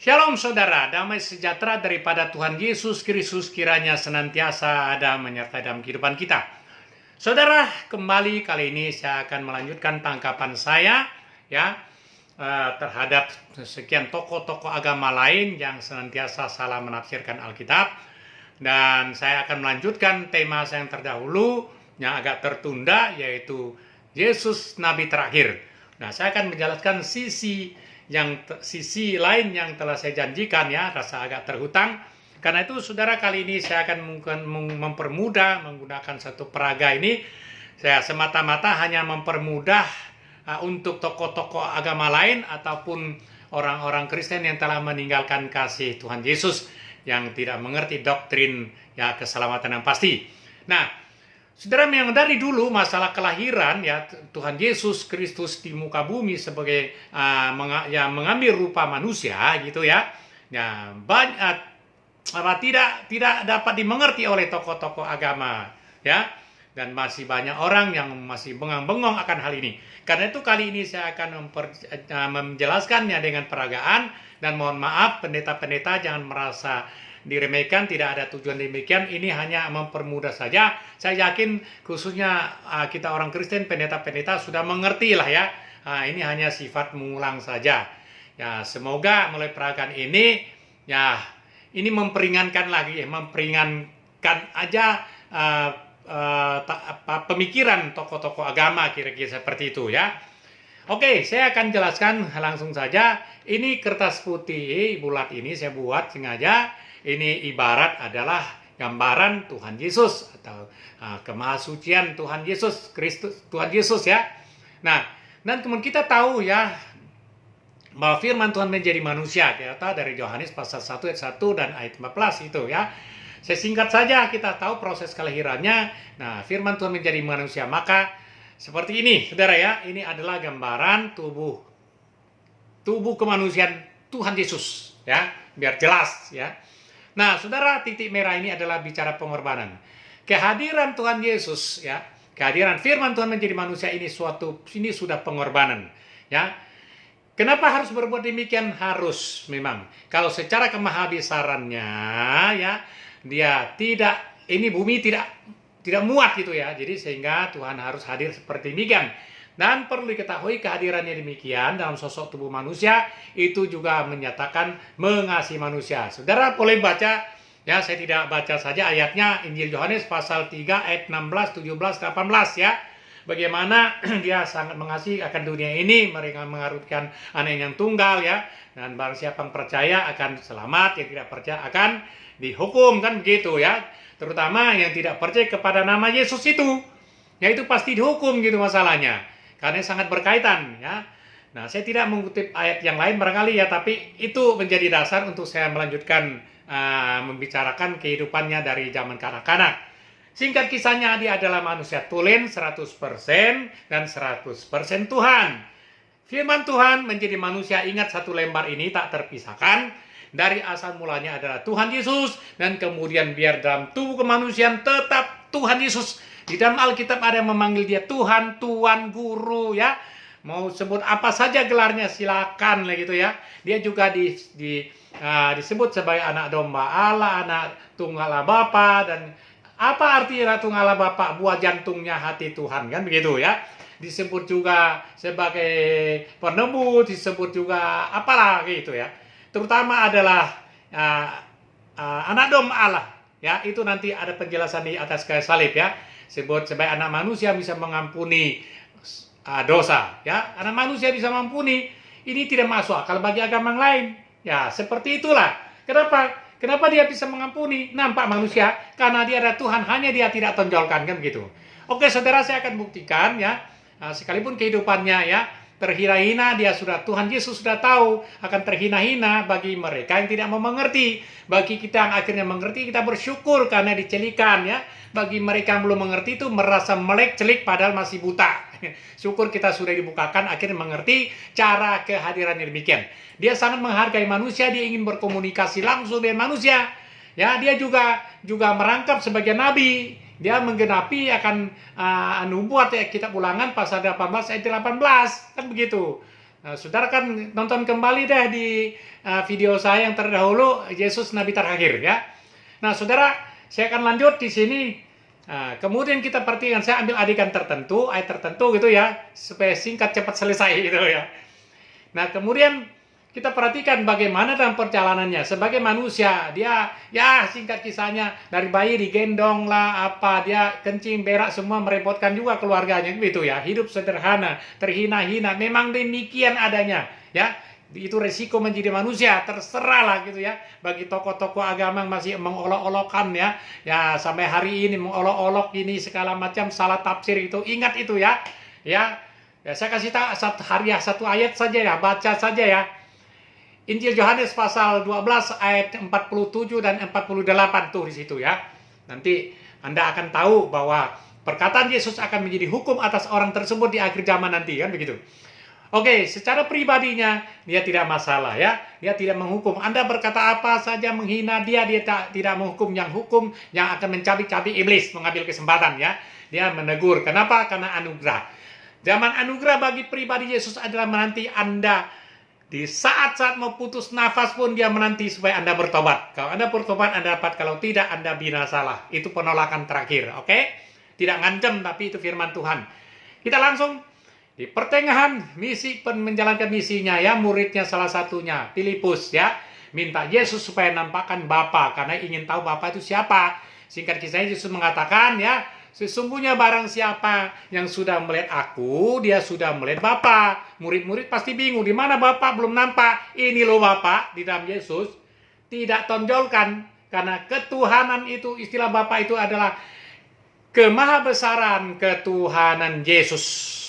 Shalom saudara, damai sejahtera daripada Tuhan Yesus Kristus kiranya senantiasa ada menyertai dalam kehidupan kita. Saudara, kembali kali ini saya akan melanjutkan tangkapan saya terhadap sekian tokoh-tokoh agama lain yang senantiasa salah menafsirkan Alkitab. Dan saya akan melanjutkan tema saya yang terdahulu yang agak tertunda, yaitu Yesus Nabi terakhir. Nah, saya akan menjelaskan sisi lain yang telah saya janjikan, rasa agak terhutang. Karena itu saudara, kali ini saya akan mempermudah menggunakan satu peraga ini. Saya semata-mata hanya mempermudah untuk tokoh-tokoh agama lain ataupun orang-orang Kristen yang telah meninggalkan kasih Tuhan Yesus, yang tidak mengerti doktrin keselamatan yang pasti. Nah, saudara, yang dari dulu masalah kelahiran Tuhan Yesus Kristus di muka bumi sebagai mengambil rupa manusia gitu banyak tidak dapat dimengerti oleh tokoh-tokoh agama dan masih banyak orang yang masih bengang-bengong akan hal ini. Karena itu kali ini saya akan menjelaskannya dengan peragaan, dan mohon maaf pendeta-pendeta jangan merasa diremehkan, tidak ada tujuan demikian. Ini hanya mempermudah saja. Saya yakin khususnya kita orang Kristen, pendeta-pendeta sudah mengerti lah ini hanya sifat mengulang saja. Semoga mulai peragaan ini ini memperingankan lagi, memperingankan aja pemikiran tokoh-tokoh agama, kira-kira seperti itu Oke, saya akan jelaskan langsung saja. Ini kertas putih bulat ini saya buat sengaja. Ini ibarat adalah gambaran Tuhan Yesus atau kemahasucian Tuhan Yesus Kristus, Tuhan Yesus Nah, dan kemudian kita tahu bahwa firman Tuhan menjadi manusia. Kita tahu dari Yohanes pasal 1 ayat 1 dan ayat 14 itu Saya singkat saja, kita tahu proses kelahirannya. Nah, firman Tuhan menjadi manusia. Maka seperti ini, saudara ini adalah gambaran tubuh kemanusiaan Tuhan Yesus biar jelas Nah, saudara, titik merah ini adalah bicara pengorbanan. Kehadiran Tuhan Yesus kehadiran firman Tuhan menjadi manusia ini sudah pengorbanan Kenapa harus berbuat demikian? Harus memang. Kalau secara kemahabesarannya bumi tidak muat gitu Jadi sehingga Tuhan harus hadir seperti demikian. Dan perlu diketahui kehadirannya demikian dalam sosok tubuh manusia itu juga menyatakan mengasihi manusia. Saudara boleh baca saya tidak baca saja ayatnya, Injil Yohanes pasal 3 ayat 16, 17, 18 Bagaimana dia sangat mengasihi akan dunia ini, mereka mengaruniakan anak yang tunggal dan barang siapa yang percaya akan selamat, yang tidak percaya akan dihukum, kan begitu Terutama yang tidak percaya kepada nama Yesus itu pasti dihukum gitu masalahnya. Karena sangat berkaitan Nah, saya tidak mengutip ayat yang lain barangkali tapi itu menjadi dasar untuk saya melanjutkan membicarakan kehidupannya dari zaman kanak-kanak. Singkat kisahnya, dia adalah manusia tulen 100% dan 100% Tuhan. Firman Tuhan menjadi manusia, ingat satu lembar ini tak terpisahkan. Dari asal mulanya adalah Tuhan Yesus, dan kemudian biar dalam tubuh kemanusiaan tetap Tuhan Yesus. Di dalam Alkitab ada yang memanggil dia Tuhan, Tuan, Guru Mau sebut apa saja gelarnya silakan Dia juga disebut sebagai anak domba Allah, anak tunggal Allah Bapa. Dan apa arti anak tunggal Allah Bapa? Buah jantungnya hati Tuhan, kan begitu Disebut juga sebagai penebus, disebut juga apalah gitu Terutama adalah anak domba Allah itu nanti ada penjelasan di atas kayu salib Sebut sebagai anak manusia bisa mengampuni dosa anak manusia bisa mengampuni. Ini tidak masuk akal bagi agama yang lain seperti itulah. Kenapa dia bisa mengampuni? Nampak manusia karena dia ada Tuhan, hanya dia tidak tonjolkan, kan begitu. Oke saudara, saya akan buktikan sekalipun kehidupannya terhina-hina, Tuhan Yesus sudah tahu akan terhina-hina bagi mereka yang tidak mau mengerti. Bagi kita yang akhirnya mengerti, kita bersyukur karena dicelikan Bagi mereka yang belum mengerti itu merasa melek celik padahal masih buta. Syukur kita sudah dibukakan, akhirnya mengerti cara kehadirannya demikian. Dia sangat menghargai manusia, dia ingin berkomunikasi langsung dengan manusia. Dia juga merangkap sebagai nabi. Dia menggenapi akan nubuat kitab Ulangan pasal 18 ayat 18, kan begitu. Saudara kan nonton kembali deh di video saya yang terdahulu, Yesus Nabi terakhir ya. Nah, saudara, saya akan lanjut di sini. Kemudian kita perhatikan, saya ambil adegan tertentu, ayat tertentu gitu ya, supaya singkat cepat selesai gitu ya. Nah, kemudian kita perhatikan bagaimana dalam perjalanannya sebagai manusia. Dia ya singkat kisahnya, dari bayi digendong lah, apa dia kencing berak semua, merepotkan juga keluarganya gitu ya. Hidup sederhana, terhina-hina, memang demikian adanya ya. Itu resiko menjadi manusia, terserah lah gitu ya. Bagi tokoh-tokoh agama masih mengolok-olokkan ya, ya sampai hari ini mengolok-olok ini segala macam salah tafsir itu, ingat itu ya. Ya, saya kasih tahu satu ayat saja ya, baca saja ya. Injil Yohanes pasal 12 ayat 47 dan 48 tuh di situ ya. Nanti Anda akan tahu bahwa perkataan Yesus akan menjadi hukum atas orang tersebut di akhir zaman nanti kan begitu. Oke, secara pribadinya dia tidak masalah ya. Dia tidak menghukum. Anda berkata apa saja menghina dia, dia tidak menghukum yang akan mencabik-cabik iblis, mengambil kesempatan ya. Dia menegur. Kenapa? Karena anugerah. Zaman anugerah bagi pribadi Yesus adalah menanti Anda di saat-saat mau putus nafas pun dia menanti supaya Anda bertobat. Kalau Anda bertobat, Anda dapat. Kalau tidak, Anda binasalah. Itu penolakan terakhir, oke? Tidak ngancam, tapi itu firman Tuhan. Kita langsung di pertengahan misi menjalankan misinya ya, muridnya salah satunya, Filipus ya. Minta Yesus supaya nampakkan Bapa, karena ingin tahu Bapa itu siapa. Singkat kisahnya Yesus mengatakan ya, sesungguhnya barang siapa yang sudah melihat aku, dia sudah melihat Bapa. Murid-murid pasti bingung, di mana Bapa belum nampak. Ini loh Bapa di dalam Yesus. Tidak tonjolkan, karena ketuhanan itu, istilah Bapa itu adalah kemahabesaran ketuhanan Yesus.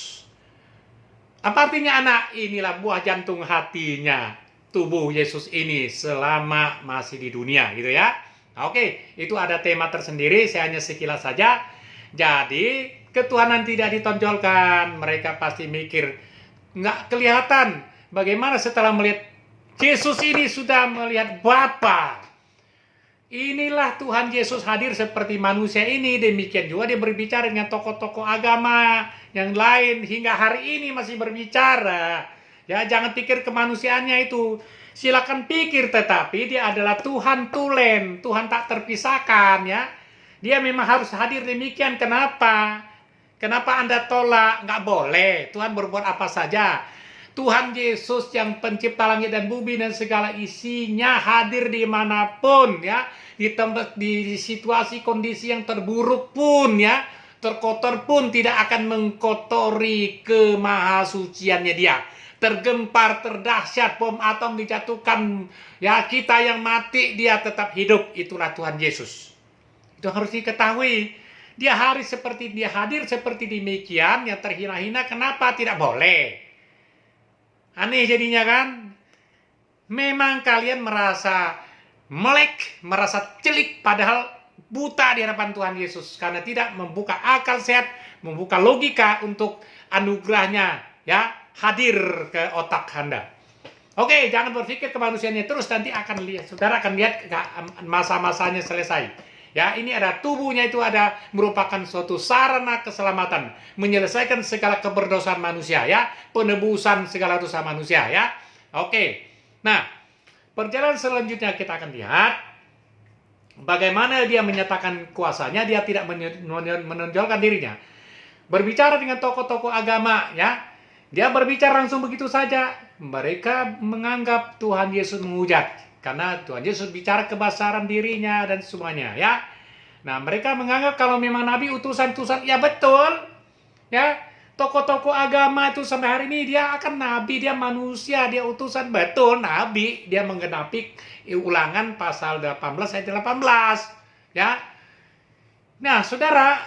Apa artinya anak? Inilah buah jantung hatinya, tubuh Yesus ini selama masih di dunia gitu ya. Oke, itu ada tema tersendiri, saya hanya sekilas saja. Jadi, ketuhanan tidak ditonjolkan. Mereka pasti mikir, nggak kelihatan. Bagaimana setelah melihat Yesus ini sudah melihat Bapa. Inilah Tuhan Yesus hadir seperti manusia ini. Demikian juga dia berbicara dengan tokoh-tokoh agama yang lain. Hingga hari ini masih berbicara. Ya, jangan pikir kemanusiaannya itu. Silakan pikir, tetapi dia adalah Tuhan tulen. Tuhan tak terpisahkan ya. Dia memang harus hadir demikian. Kenapa? Kenapa Anda tolak? Nggak boleh. Tuhan berbuat apa saja. Tuhan Yesus yang pencipta langit dan bumi dan segala isinya hadir dimanapun ya. Di situasi kondisi yang terburuk pun ya. Terkotor pun tidak akan mengkotori kemahasuciannya dia. Tergempar, terdahsyat, bom atom dijatuhkan. Ya, kita yang mati, dia tetap hidup. Itulah Tuhan Yesus. Itu harus diketahui. Dia hadir seperti demikian, yang terhina-hina. Kenapa tidak boleh? Aneh jadinya kan? Memang kalian merasa melek, merasa celik, padahal buta di hadapan Tuhan Yesus. Karena tidak membuka akal sehat, membuka logika untuk anugerahnya ya hadir ke otak Anda. Oke, jangan berpikir kemanusiaannya terus, nanti akan lihat, saudara akan lihat masa-masanya selesai. Ya, ini ada tubuhnya itu ada merupakan suatu sarana keselamatan, menyelesaikan segala keberdosaan manusia ya, penebusan segala dosa manusia ya. Oke. Nah, perjalanan selanjutnya kita akan lihat bagaimana dia menyatakan kuasanya, dia tidak menonjolkan dirinya. Berbicara dengan tokoh-tokoh agama ya. Dia berbicara langsung begitu saja. Mereka menganggap Tuhan Yesus menghujat. Karena Tuhan Yesus bicara kebesaran dirinya dan semuanya ya. Nah, mereka menganggap kalau memang Nabi utusan-utusan, ya betul. Ya, tokoh-tokoh agama itu sampai hari ini dia akan Nabi, dia manusia, dia utusan, betul Nabi. Dia menggenapi Ulangan pasal 18 ayat 18. Ya. Nah, saudara,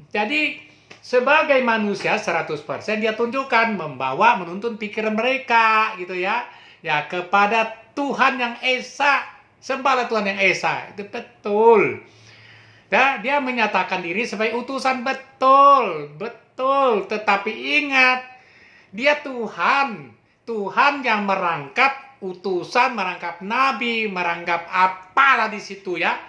jadi sebagai manusia 100% dia tunjukkan, membawa, menuntun pikiran mereka gitu ya. Ya, kepada Tuhan yang Esa, sembahlah Tuhan yang Esa, itu betul. Ya, dia menyatakan diri sebagai utusan, betul, betul. Tetapi ingat, dia Tuhan, Tuhan yang merangkap utusan, merangkap nabi, merangkap apalah di situ ya.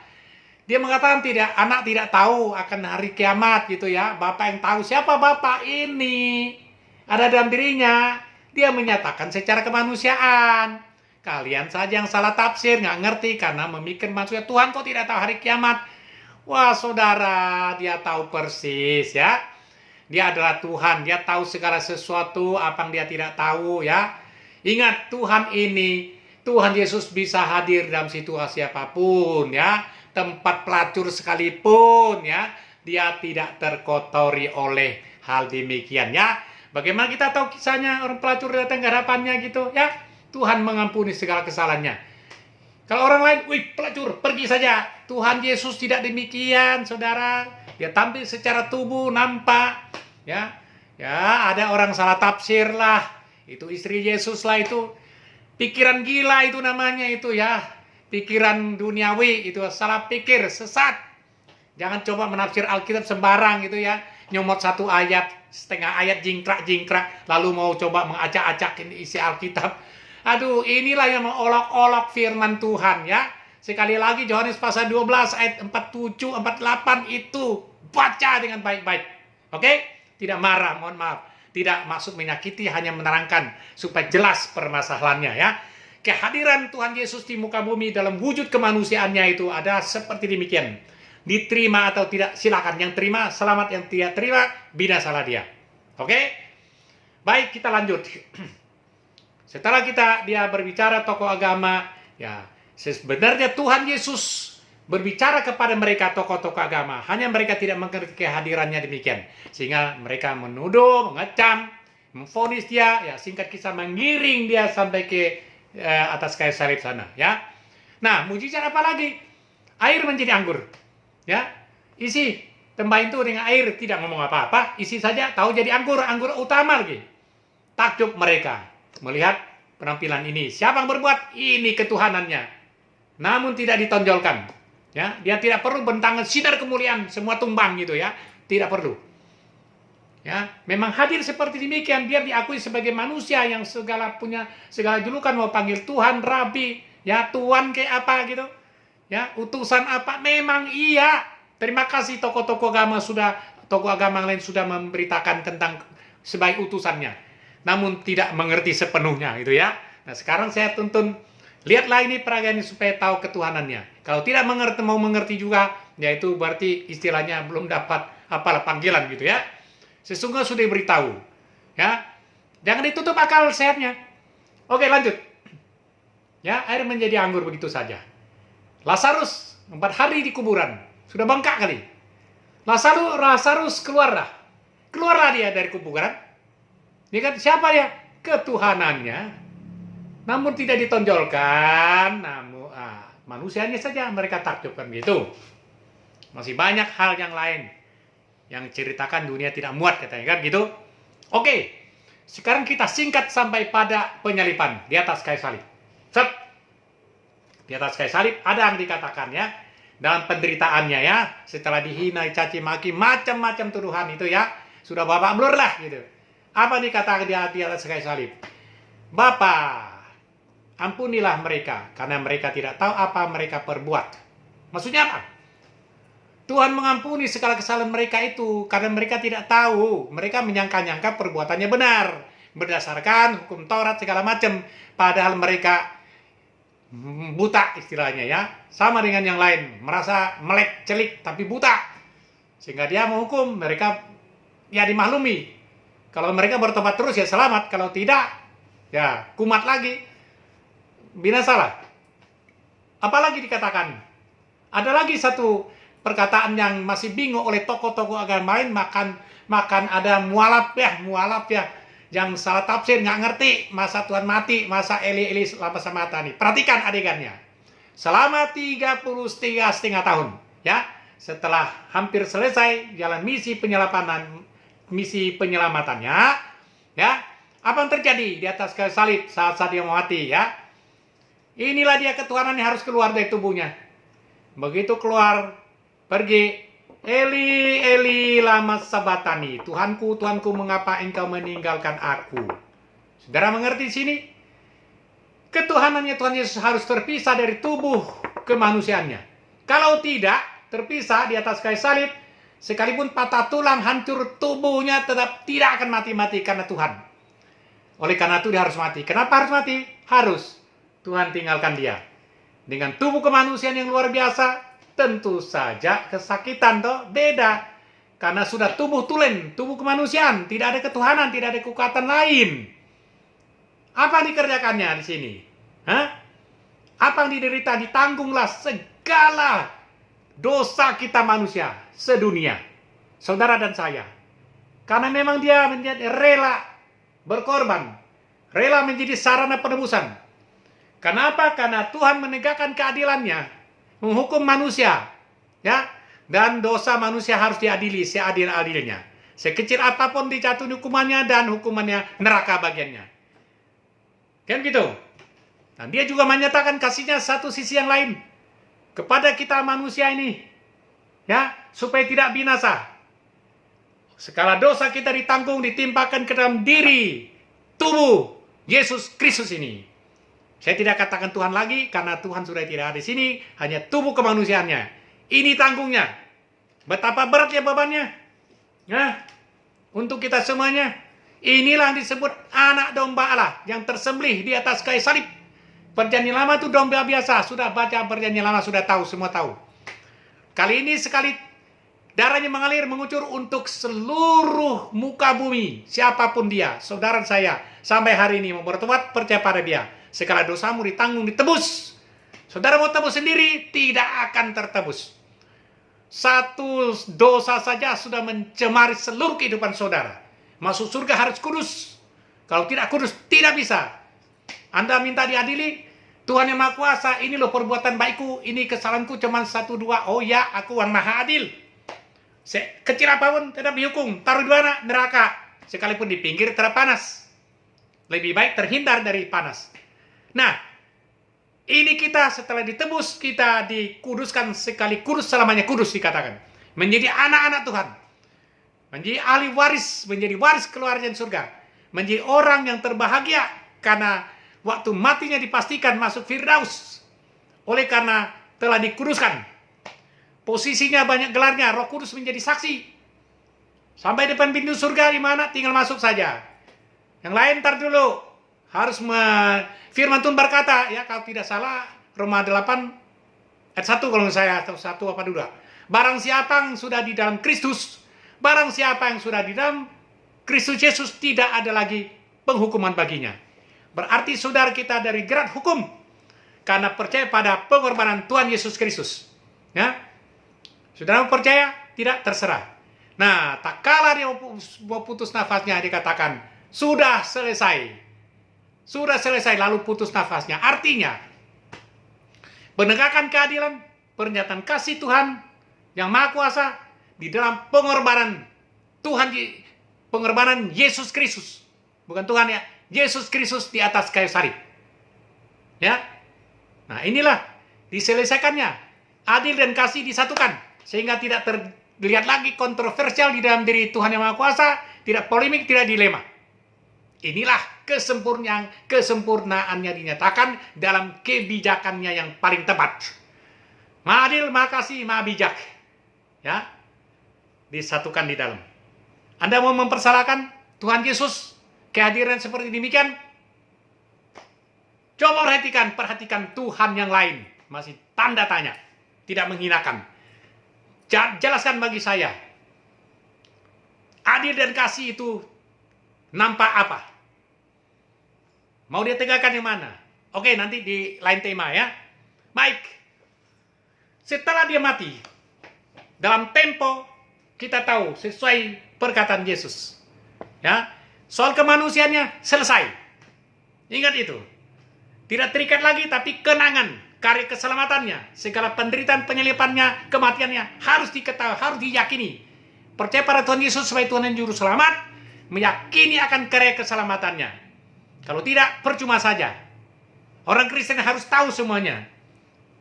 Dia mengatakan anak tidak tahu akan hari kiamat gitu ya. Bapak yang tahu. Siapa Bapak ini? Ada dalam dirinya. Dia menyatakan secara kemanusiaan. Kalian saja yang salah tafsir, nggak ngerti karena memikir maksudnya Tuhan kok tidak tahu hari kiamat. Wah saudara, dia tahu persis ya. Dia adalah Tuhan, dia tahu segala sesuatu apa yang dia tidak tahu ya. Ingat Tuhan ini, Tuhan Yesus bisa hadir dalam situasi apapun ya. Tempat pelacur sekalipun ya. Dia tidak terkotori oleh hal demikian ya. Bagaimana kita tahu kisahnya orang pelacur datang ke hadapannya gitu ya. Tuhan mengampuni segala kesalahannya. Kalau orang lain, wih pelacur, pergi saja. Tuhan Yesus tidak demikian, saudara. Dia tampil secara tubuh, nampak. Ya, ada orang salah tafsir lah. Itu istri Yesus lah itu. Pikiran gila itu namanya itu ya. Pikiran duniawi itu salah pikir, sesat. Jangan coba menafsir Alkitab sembarang gitu ya. Nyomot satu ayat, setengah ayat jingkrak-jingkrak. Lalu mau coba mengacak-acakin isi Alkitab. Aduh, inilah yang mengolok-olok firman Tuhan ya. Sekali lagi Yohanes pasal 12 ayat 47, 48 itu baca dengan baik-baik. Oke? Tidak marah, mohon maaf. Tidak maksud menyakiti, hanya menerangkan supaya jelas permasalahannya ya. Kehadiran Tuhan Yesus di muka bumi dalam wujud kemanusiaannya itu ada seperti demikian. Diterima atau tidak, silakan. Yang terima, selamat. Yang tidak terima, binasalah dia. Oke? Baik, kita lanjut. Setelah dia berbicara tokoh agama, ya sebenarnya Tuhan Yesus berbicara kepada mereka tokoh-tokoh agama. Hanya mereka tidak mengerti kehadirannya demikian. Sehingga mereka menuduh, mengecam, memvonis dia, ya singkat kisah mengiring dia sampai ke atas kayu salib sana. Ya. Nah, mujizat apa lagi? Air menjadi anggur. Ya, isi tembahin itu dengan air, tidak ngomong apa-apa, isi saja tahu jadi anggur utama lagi. Takjub mereka melihat penampilan ini. Siapa yang berbuat? Ini ketuhanannya. Namun tidak ditonjolkan. Ya, dia tidak perlu bentangan sinar kemuliaan semua tumbang gitu ya. Tidak perlu. Ya, memang hadir seperti demikian biar diakui sebagai manusia yang punya segala julukan, mau panggil Tuhan, Rabi, ya Tuhan kayak apa gitu. Ya, utusan apa? Memang iya. Terima kasih tokoh-tokoh agama lain sudah memberitakan tentang sebagai utusannya. Namun tidak mengerti sepenuhnya gitu ya. Nah sekarang saya tuntun, lihatlah ini peragaannya supaya tahu ketuhanannya. Kalau tidak mau mengerti juga, yaitu berarti istilahnya belum dapat apalah panggilan gitu ya. Sesungguhnya sudah diberitahu. Ya, jangan ditutup akal sehatnya. Oke lanjut. Ya, air menjadi anggur begitu saja. Lazarus 4 hari di kuburan, sudah bengkak kali. Lazarus keluarlah dia dari kuburan. Dia kan siapa dia? Ketuhanannya. Namun tidak ditonjolkan. Namun manusianya saja mereka takjubkan gitu. Masih banyak hal yang lain yang ceritakan dunia tidak muat katanya kan gitu. Oke. Sekarang kita singkat sampai pada penyalipan di atas kayu salib. Set. Di atas kayu salib ada yang dikatakan ya. Dalam penderitaannya ya. Setelah dihina, caci maki, macam-macam tuduhan itu ya. Sudah babak belur lah gitu. Apa dikatakan di atas kayu salib? Bapa, ampunilah mereka, karena mereka tidak tahu apa mereka perbuat. Maksudnya apa? Tuhan mengampuni segala kesalahan mereka itu, karena mereka tidak tahu. Mereka menyangka-nyangka perbuatannya benar. Berdasarkan hukum Taurat segala macam. Padahal mereka buta istilahnya ya. Sama dengan yang lain. Merasa melek, celik, tapi buta. Sehingga dia menghukum mereka ya dimaklumi. Kalau mereka bertobat terus ya selamat. Kalau tidak, ya kumat lagi. Binasalah. Apalagi dikatakan. Ada lagi satu perkataan yang masih bingung oleh tokoh-tokoh agama lain. Makan ada mualaf ya. Yang salah tafsir, nggak ngerti. Masa Tuhan mati, masa Eli masa mata nih. Perhatikan adegannya. Selama 33,5 tahun. Ya, setelah hampir selesai jalan misi penyelamatannya, ya, apa yang terjadi di atas kayu salib saat dia mau mati, ya? Inilah dia ketuhanan yang harus keluar dari tubuhnya. Begitu keluar, pergi, Eli, Eli, lama sabatani. Tuhanku, Tuhanku, mengapa engkau meninggalkan aku? Saudara mengerti sini? Ketuhanannya Tuhan Yesus harus terpisah dari tubuh kemanusiaannya. Kalau tidak, terpisah di atas kayu salib, sekalipun patah tulang, hancur tubuhnya, tetap tidak akan mati-mati karena Tuhan. Oleh karena itu dia harus mati. Kenapa harus mati? Harus. Tuhan tinggalkan dia. Dengan tubuh kemanusiaan yang luar biasa, tentu saja kesakitan toh beda. Karena sudah tubuh tulen, tubuh kemanusiaan, tidak ada ketuhanan, tidak ada kekuatan lain. Apa yang dikerjakannya di sini? Hah? Apa yang diderita? Ditanggunglah segala dosa kita manusia sedunia, saudara dan saya. Karena memang dia menjadi rela berkorban, rela menjadi sarana penebusan. Kenapa? Karena Tuhan menegakkan keadilannya, menghukum manusia, ya, dan dosa manusia harus diadili seadil-adilnya. Sekecil apapun dijatuhi hukumannya, dan hukumannya neraka bagiannya. Kan gitu. Dan dia juga menyatakan kasihnya satu sisi yang lain kepada kita manusia ini, ya, supaya tidak binasa. Segala dosa kita ditanggung, ditimpakan ke dalam diri tubuh Yesus Kristus ini. Saya tidak katakan Tuhan lagi, karena Tuhan sudah tidak ada di sini, hanya tubuh kemanusiaannya. Ini tanggungnya. Betapa beratnya bebannya, ya, untuk kita semuanya. Inilah yang disebut anak domba Allah yang tersembelih di atas kayu salib. Perjanjian lama itu domba biasa, sudah baca perjanjian lama, sudah tahu, semua tahu. Kali ini sekali darahnya mengalir, mengucur untuk seluruh muka bumi, siapapun dia, saudara saya, sampai hari ini mau bertobat, percaya pada dia. Segala dosamu ditanggung, ditebus. Saudara mau tebus sendiri, tidak akan tertebus. Satu dosa saja sudah mencemari seluruh kehidupan saudara. Masuk surga harus kudus. Kalau tidak kudus, tidak bisa. Anda minta diadili, Tuhan yang Maha Kuasa, ini loh perbuatan baikku, ini kesalahanku cuma 1, 2, oh ya, aku yang Maha Adil. Kecil apapun tetap dihukum, taruh di mana? Neraka. Sekalipun di pinggir terpanas. Lebih baik terhindar dari panas. Nah, ini kita setelah ditebus, kita dikuduskan sekali kudus, selamanya kudus dikatakan. Menjadi anak-anak Tuhan. Menjadi ahli waris, menjadi waris keluarga surga. Menjadi orang yang terbahagia karena waktu matinya dipastikan masuk Firdaus. Oleh karena telah dikuduskan. Posisinya banyak gelarnya, Roh Kudus menjadi saksi. Sampai depan pintu surga di mana tinggal masuk saja. Yang lain ntar dulu. Harus firman Tuhan berkata, ya kalau tidak salah, Roma 8 ayat 1 kalau saya, atau 1 apa 2. Barang siapa yang sudah di dalam Kristus, barang siapa yang sudah di dalam Kristus Yesus, tidak ada lagi penghukuman baginya. Berarti saudara kita dari jerat hukum, karena percaya pada pengorbanan Tuhan Yesus Kristus. Ya, saudara percaya? Tidak, terserah. Nah, tak kala dia mau putus nafasnya, dikatakan, sudah selesai. Sudah selesai, lalu putus nafasnya. Artinya, penegakan keadilan, pernyataan kasih Tuhan yang Maha Kuasa di dalam pengorbanan Tuhan, pengorbanan Yesus Kristus. Bukan Tuhan ya, Yesus Kristus di atas kayu salib. Ya. Nah, inilah diselesaikannya. Adil dan kasih disatukan sehingga tidak terlihat lagi kontroversial di dalam diri Tuhan yang Maha Kuasa, tidak polemik, tidak dilema. Inilah kesempurnaannya dinyatakan dalam kebijakannya yang paling tepat. Maha adil, maha kasih, maha bijak. Ya, disatukan di dalam. Anda mau mempersalahkan Tuhan Yesus kehadiran seperti demikian? Coba perhatikan Tuhan yang lain. Masih tanda tanya. Tidak menghinakan. Jelaskan bagi saya. Adil dan kasih itu nampak apa? Mau dia tegakkan yang mana? Oke, nanti di lain tema ya. Baik. Setelah dia mati, dalam tempo kita tahu sesuai perkataan Yesus. Ya, soal kemanusiaannya selesai. Ingat itu. Tidak terikat lagi, tapi kenangan, karya keselamatannya, segala penderitaan penyalipannya, kematiannya harus diketahui, harus diyakini. Percaya pada Tuhan Yesus sebagai Tuhan dan Juru Selamat, meyakini akan karya keselamatannya. Kalau tidak, percuma saja. Orang Kristen harus tahu semuanya.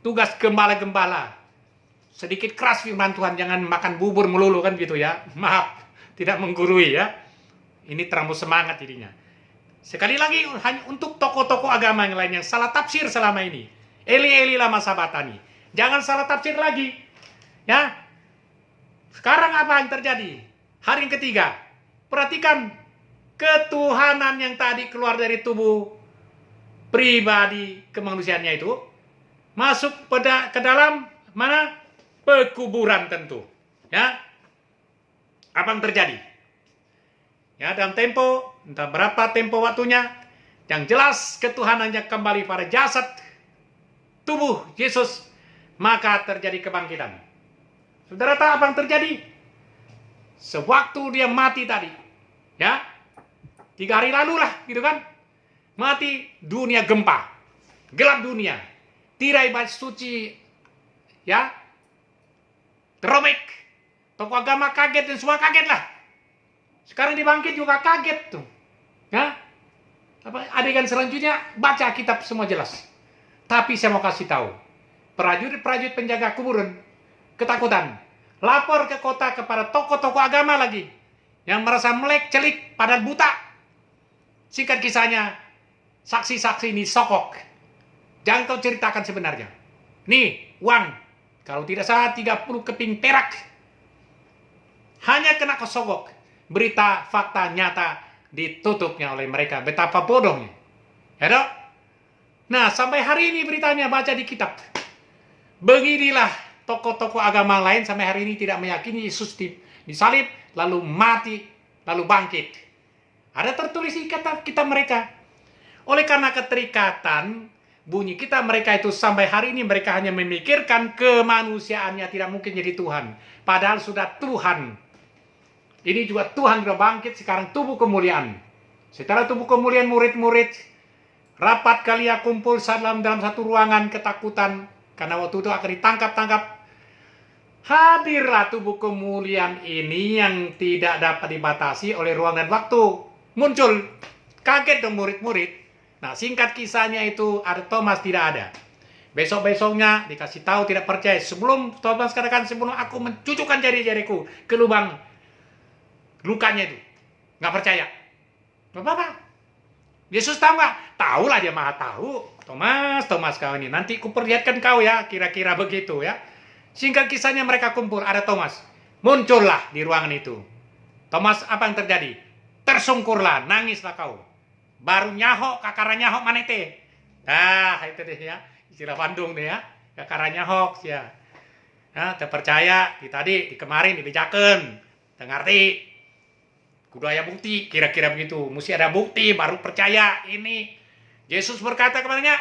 Tugas gembala-gembala. Sedikit keras firman Tuhan, jangan makan bubur melulu kan gitu ya. Maaf, tidak menggurui ya. Ini terlalu semangat jadinya. Sekali lagi, hanya untuk tokoh-tokoh agama yang lain yang salah tafsir selama ini. Eli lama sabatani. Jangan salah tafsir lagi. Ya. Sekarang apa yang terjadi? Hari yang ketiga. Perhatikan ketuhanan yang tadi keluar dari tubuh pribadi kemanusiaannya itu masuk ke dalam mana? Pekuburan tentu. Ya. Apa yang terjadi? Ya, dalam tempo, entah berapa tempo waktunya, yang jelas ketuhanannya kembali pada jasad tubuh Yesus, maka terjadi kebangkitan. Saudara tahu apa yang terjadi? Sewaktu dia mati tadi, ya, 3 hari lalu lah, gitu kan, mati, dunia gempa, gelap dunia, tirai bait suci, ya, terobek, tokoh agama kaget dan semua kaget lah. Sekarang dibangkit juga kaget tuh. Ya. Adegan selanjutnya baca kitab semua jelas. Tapi saya mau kasih tahu. Prajurit-prajurit penjaga kuburan ketakutan. Lapor ke kota kepada tokoh-tokoh agama lagi. Yang merasa melek, celik, padahal buta. Singkat kisahnya, saksi-saksi ini sokok. Jangan kau ceritakan sebenarnya. Nih, uang. Kalau tidak salah 30 keping perak. Hanya kena kesogok. Berita fakta nyata ditutupnya oleh mereka. Betapa bodohnya. Ya dok? Nah, sampai hari ini beritanya baca di kitab. Beginilah tokoh-tokoh agama lain sampai hari ini tidak meyakini Yesus disalib, lalu mati, lalu bangkit. Ada tertulis ikatan kita mereka. Oleh karena keterikatan bunyi kita mereka itu sampai hari ini mereka hanya memikirkan kemanusiaannya, tidak mungkin jadi Tuhan. Padahal sudah Tuhan. Ini juga Tuhan sudah bangkit, sekarang tubuh kemuliaan. Setelah tubuh kemuliaan, murid-murid rapat kalian kumpul dalam satu ruangan ketakutan. Karena waktu itu akan ditangkap-tangkap. Hadirlah tubuh kemuliaan ini yang tidak dapat dibatasi oleh ruang dan waktu. Muncul. Kaget dong murid-murid. Nah, singkat kisahnya itu ada Thomas tidak ada. Besok-besoknya dikasih tahu tidak percaya. Sebelum Thomas katakan, sebelum aku mencucukkan jari-jariku ke lubang lukanya itu, nggak percaya. Bapak, Yesus tahu nggak? Tahu lah, dia maha tahu. Thomas kau ini, nanti kuperlihatkan kau ya, kira-kira begitu ya. Singkat kisahnya mereka kumpul, ada Thomas. Muncullah di ruangan itu. Thomas, apa yang terjadi? Tersungkurlah, nangislah kau. Baru nyahok, kakara nyahok manete. Ah, itu deh ya, istilah Bandung deh ya. Kakara nyahok ya. Nah, terpercaya, tadi, di kemarin, dibejakan. Ngerti? Kudu ada bukti, kira-kira begitu. Mesti ada bukti, baru percaya. Ini, Yesus berkata kepadanya,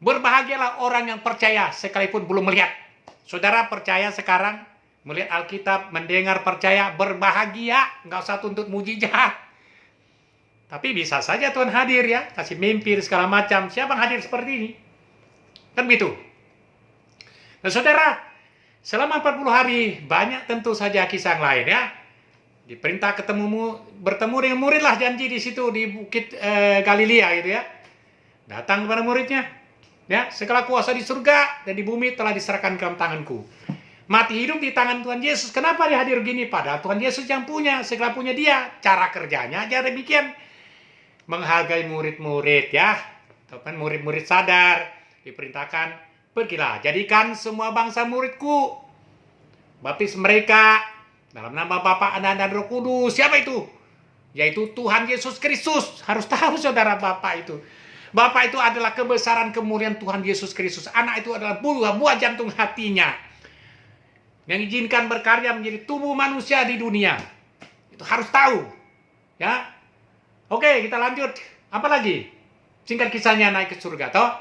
berbahagialah orang yang percaya, sekalipun belum melihat. Saudara percaya sekarang, melihat Alkitab, mendengar percaya, berbahagia. Nggak usah tuntut mujizat. Tapi bisa saja Tuhan hadir ya, kasih mimpi, segala macam. Siapa yang hadir seperti ini? Kan begitu. Nah saudara, selama 40 hari, banyak tentu saja kisah yang lain ya. Diperintah bertemu dengan murid lah, janji di situ di bukit Galilea gitu ya. Datang kepada muridnya, ya, segala kuasa di surga dan di bumi telah diserahkan ke tanganku. Mati hidup di tangan Tuhan Yesus. Kenapa dia hadir gini? Padahal Tuhan Yesus yang punya, segala punya dia. Cara kerjanya aja demikian. Menghargai murid-murid ya. Teman murid-murid sadar, diperintahkan, pergilah, jadikan semua bangsa muridku. Baptis mereka dalam nama Bapa, Anak, dan Roh Kudus. Siapa itu? Yaitu Tuhan Yesus Kristus. Harus tahu saudara, Bapak itu. Bapak itu adalah kebesaran kemuliaan Tuhan Yesus Kristus. Anak itu adalah buah jantung hatinya. Yang izinkan berkarya menjadi tubuh manusia di dunia. Itu harus tahu. Ya. Oke, kita lanjut. Apa lagi? Singkat kisahnya naik ke surga. Toh?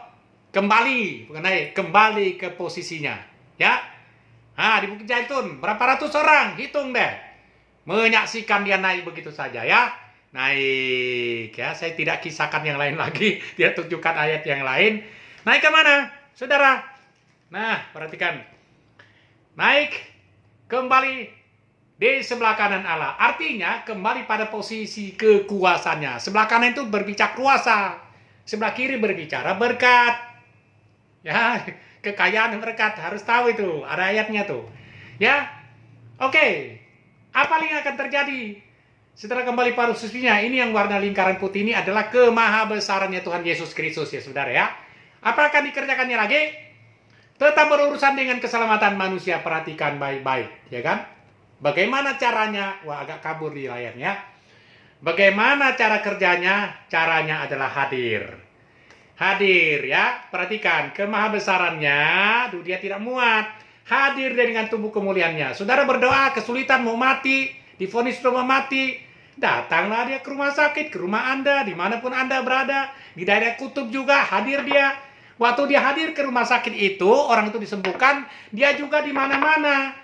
Kembali. Bukan naik. Kembali ke posisinya. Ya. Nah, di Bukit Zaitun, berapa ratus orang? Hitung deh. Menyaksikan dia naik begitu saja ya. Naik ya, saya tidak kisahkan yang lain lagi. Tidak tunjukkan ayat yang lain. Naik ke mana? Saudara. Nah, perhatikan. Naik kembali di sebelah kanan Allah. Artinya kembali pada posisi kekuasaannya. Sebelah kanan itu berbicara kuasa. Sebelah kiri berbicara berkat. Ya, kekayaan dan berkat, harus tahu itu, ada ayatnya tuh. Ya, oke. Apa yang akan terjadi setelah kembali pada posisinya? Ini yang warna lingkaran putih ini adalah kemahabesarannya Tuhan Yesus Kristus ya saudara ya. Apa akan dikerjakannya lagi? Tetap berurusan dengan keselamatan manusia, perhatikan baik-baik, ya kan? Bagaimana caranya? Wah, agak kabur di layarnya. Bagaimana cara kerjanya? Caranya adalah hadir. hadir ya. Perhatikan kemahabesarannya, dia tidak muat. Hadir dengan tubuh kemuliaannya. Saudara berdoa, kesulitan mau mati, divonis sudah mau mati, datanglah dia ke rumah sakit, ke rumah Anda, dimanapun Anda berada, di daerah kutub juga hadir dia. Waktu dia hadir ke rumah sakit itu, orang itu disembuhkan, dia juga di mana-mana.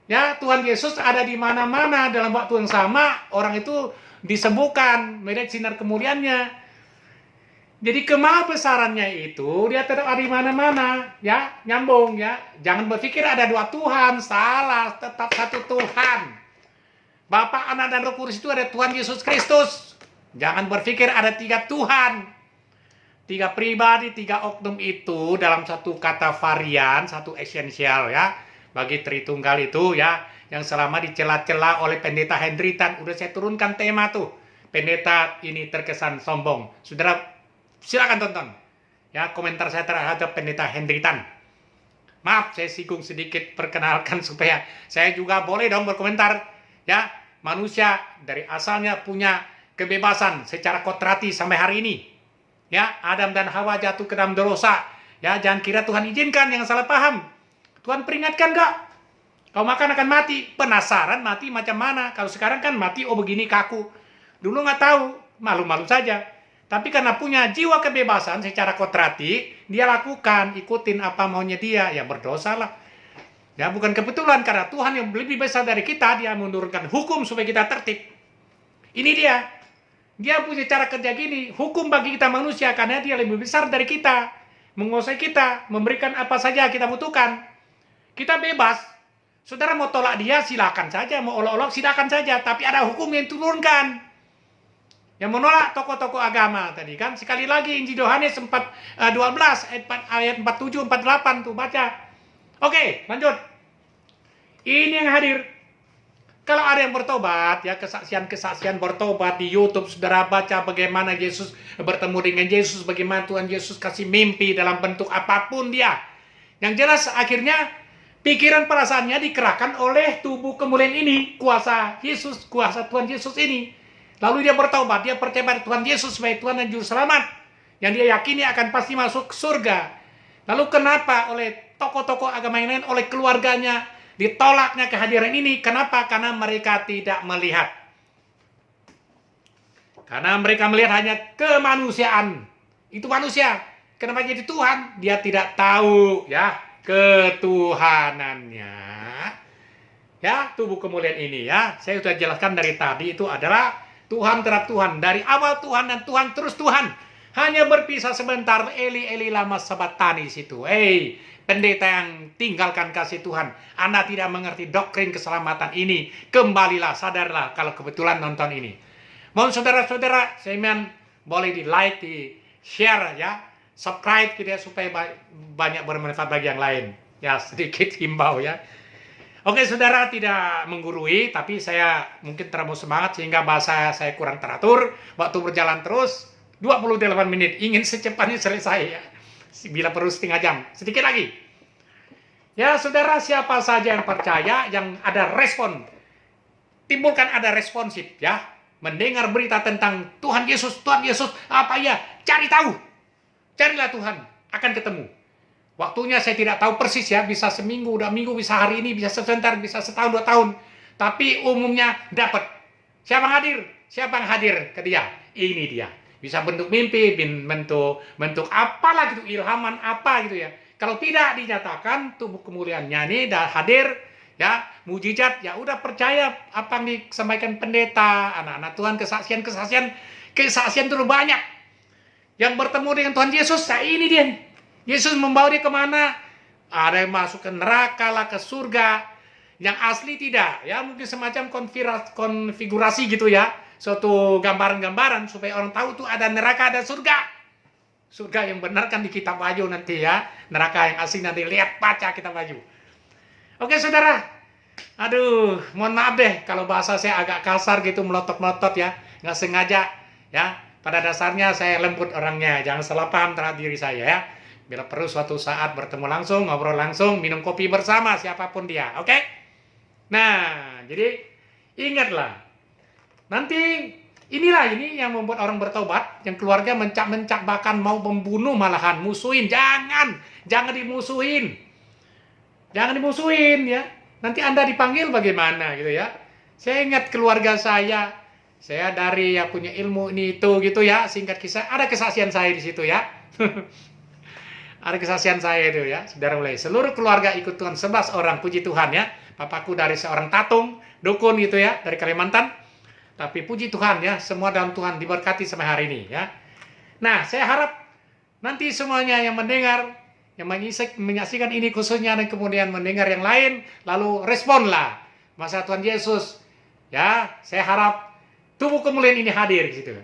Ya, Tuhan Yesus ada di mana-mana dalam waktu yang sama, orang itu disembuhkan, melihat sinar kemuliaannya. Jadi kemahabesarannya itu dia tetap ada di mana-mana, ya, nyambung ya. Jangan berpikir ada dua Tuhan, salah, tetap satu Tuhan. Bapa, Anak, dan Roh Kudus itu ada Tuhan Yesus Kristus. Jangan berpikir ada tiga Tuhan. Tiga pribadi, tiga oknum itu dalam satu kata varian, satu esensial ya. Bagi Tritunggal itu ya, yang selama dicela-cela oleh Pendeta Hendritan. Udah saya turunkan tema tuh. Pendeta ini terkesan sombong. Saudara, silakan tonton ya komentar saya terhadap Pendeta Hendritan. Maaf, saya singgung sedikit, perkenalkan supaya saya juga boleh dong berkomentar ya. Manusia dari asalnya punya kebebasan secara kodrati sampai hari ini ya. Adam dan Hawa jatuh ke dalam dosa ya. Jangan kira Tuhan izinkan, yang salah paham. Tuhan peringatkan gak? Kau makan akan mati. Penasaran mati macam mana? Kalau sekarang kan mati, oh begini kaku. Dulu nggak tahu, malu-malu saja. Tapi karena punya jiwa kebebasan secara kodrati, dia lakukan, ikutin apa maunya dia, ya berdosalah. Ya bukan kebetulan, karena Tuhan yang lebih besar dari kita, dia menurunkan hukum supaya kita tertib. Ini dia. Dia punya cara kerja gini, hukum bagi kita manusia, karena dia lebih besar dari kita. Menguasai kita, memberikan apa saja kita butuhkan. Kita bebas. Saudara mau tolak dia, silakan saja. Mau olok-olok, silakan saja. Tapi ada hukum yang turunkan. Yang menolak tokoh-tokoh agama tadi kan. Sekali lagi Injil Yohanes 12 ayat 47 48 tuh baca. Oke, lanjut. Ini yang hadir. Kalau ada yang bertobat ya, kesaksian-kesaksian bertobat di YouTube, saudara baca bagaimana Yesus bertemu dengan Yesus, bagaimana Tuhan Yesus kasih mimpi dalam bentuk apapun dia. Yang jelas akhirnya pikiran perasaannya dikerahkan oleh tubuh kemuliaan ini, kuasa Yesus, kuasa Tuhan Yesus ini. Lalu dia bertobat, dia percaya pada Tuhan Yesus sebagai Tuhan dan Juru Selamat, yang dia yakini akan pasti masuk ke surga. Lalu kenapa oleh tokoh-tokoh agama yang lain, oleh keluarganya, ditolaknya kehadiran ini? Kenapa? Karena mereka tidak melihat. Karena mereka melihat hanya kemanusiaan. Itu manusia. Kenapa jadi Tuhan? Dia tidak tahu ya ketuhanannya. Ya, tubuh kemuliaan ini ya. Saya sudah jelaskan dari tadi, itu adalah Tuhan terhadap Tuhan. Dari awal Tuhan dan Tuhan terus Tuhan. Hanya berpisah sebentar. Eli, Eli lama sabatani situ. Pendeta yang tinggalkan kasih Tuhan. Anda tidak mengerti doktrin keselamatan ini. Kembalilah, sadarlah kalau kebetulan nonton ini. Mohon saudara-saudara, saya boleh di like, di share ya. Subscribe gitu ya, supaya banyak bermanfaat bagi yang lain. Ya, sedikit himbau ya. Oke, saudara, tidak menggurui, tapi saya mungkin terlalu semangat sehingga bahasa saya kurang teratur. Waktu berjalan terus, 28 menit. Ingin secepatnya selesai ya. Bila perlu setengah jam. Sedikit lagi. Ya, saudara, siapa saja yang percaya, yang ada respon. Timbulkan ada responsif ya. Mendengar berita tentang Tuhan Yesus, apa ya? Cari tahu. Carilah Tuhan, akan ketemu. Waktunya saya tidak tahu persis ya, bisa seminggu, 2 minggu, bisa hari ini, bisa sebentar, bisa setahun, 2 tahun. Tapi umumnya dapat. Siapa yang hadir? Siapa yang hadir ke dia? Ini dia. Bisa bentuk mimpi, bentuk apalah gitu, ilhaman apa gitu ya. Kalau tidak dinyatakan tubuh kemuliaannya ini dah hadir ya, mujizat, ya udah percaya apa yang disampaikan pendeta, anak-anak Tuhan, kesaksian terlalu banyak. Yang bertemu dengan Tuhan Yesus, nah ini dia. Yesus membawa dia kemana? Ada yang masuk ke neraka lah, ke surga. Yang asli tidak. Ya mungkin semacam konfigurasi gitu ya. Suatu gambaran-gambaran supaya orang tahu tuh ada neraka, ada surga. Surga yang benar kan di kitab wahyu nanti ya. Neraka yang asli nanti lihat, baca kitab wahyu. Oke saudara. Aduh, mohon maaf deh kalau bahasa saya agak kasar gitu, melotot-melotot ya. Nggak sengaja ya. Pada dasarnya saya lembut orangnya. Jangan salah paham terhadap diri saya ya. Bila perlu suatu saat bertemu langsung, ngobrol langsung, minum kopi bersama siapapun dia, oke? Nah, jadi ingatlah, nanti Inilah ini yang membuat orang bertobat, yang keluarga mencak-mencak, bahkan mau membunuh malahan, musuhin. Jangan dimusuhin. Jangan dimusuhin ya. Nanti Anda dipanggil bagaimana gitu ya. Saya ingat keluarga saya dari yang punya ilmu ini itu gitu ya, singkat kisah, ada kesaksian saya di situ ya. Ada kesaksian saya itu ya, saudara mulai. Seluruh keluarga ikut Tuhan, 11 orang, puji Tuhan ya. Papaku dari seorang tatung, dukun gitu ya, dari Kalimantan. Tapi puji Tuhan ya, semua dalam Tuhan diberkati sampai hari ini ya. Nah, saya harap nanti semuanya yang mendengar, yang menyaksikan ini khususnya, dan kemudian mendengar yang lain, lalu responlah masa Tuhan Yesus. Ya, saya harap tubuh kemuliaan ini hadir gitu.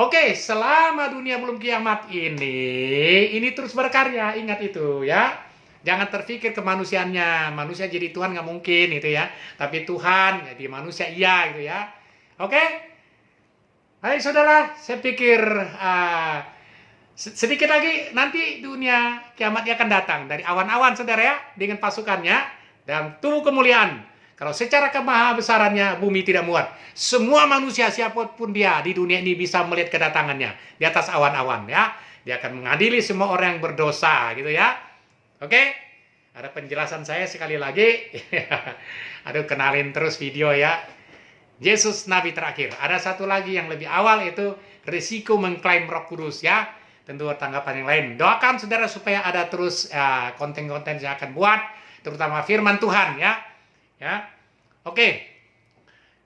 Oke, selama dunia belum kiamat ini terus berkarya, ingat itu ya. Jangan terpikir kemanusiaannya, manusia jadi Tuhan nggak mungkin gitu ya. Tapi Tuhan jadi manusia iya gitu ya. Oke, baik saudara, saya pikir sedikit lagi nanti dunia kiamatnya akan datang dari awan-awan saudara ya, dengan pasukannya dan tubuh kemuliaan. Kalau secara kemahabesarannya bumi tidak muat, semua manusia siapapun dia di dunia ini bisa melihat kedatangannya di atas awan-awan ya. Dia akan mengadili semua orang yang berdosa gitu ya. Oke, ada penjelasan saya sekali lagi. Aduh, kenalin terus video ya. Yesus Nabi terakhir. Ada satu lagi yang lebih awal, itu risiko mengklaim Roh Kudus ya. Tentu tanggapan yang lain. Doakan saudara supaya ada terus konten-konten yang akan buat, terutama firman Tuhan ya. Ya. Oke.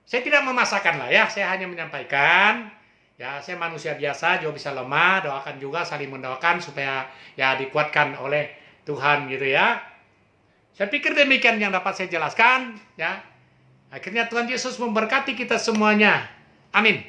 Saya tidak memasakkan lah ya, saya hanya menyampaikan. Ya, saya manusia biasa, juga bisa lemah. Doakan juga, saling mendoakan supaya ya dikuatkan oleh Tuhan gitu ya. Saya pikir demikian yang dapat saya jelaskan ya. Akhirnya Tuhan Yesus memberkati kita semuanya. Amin.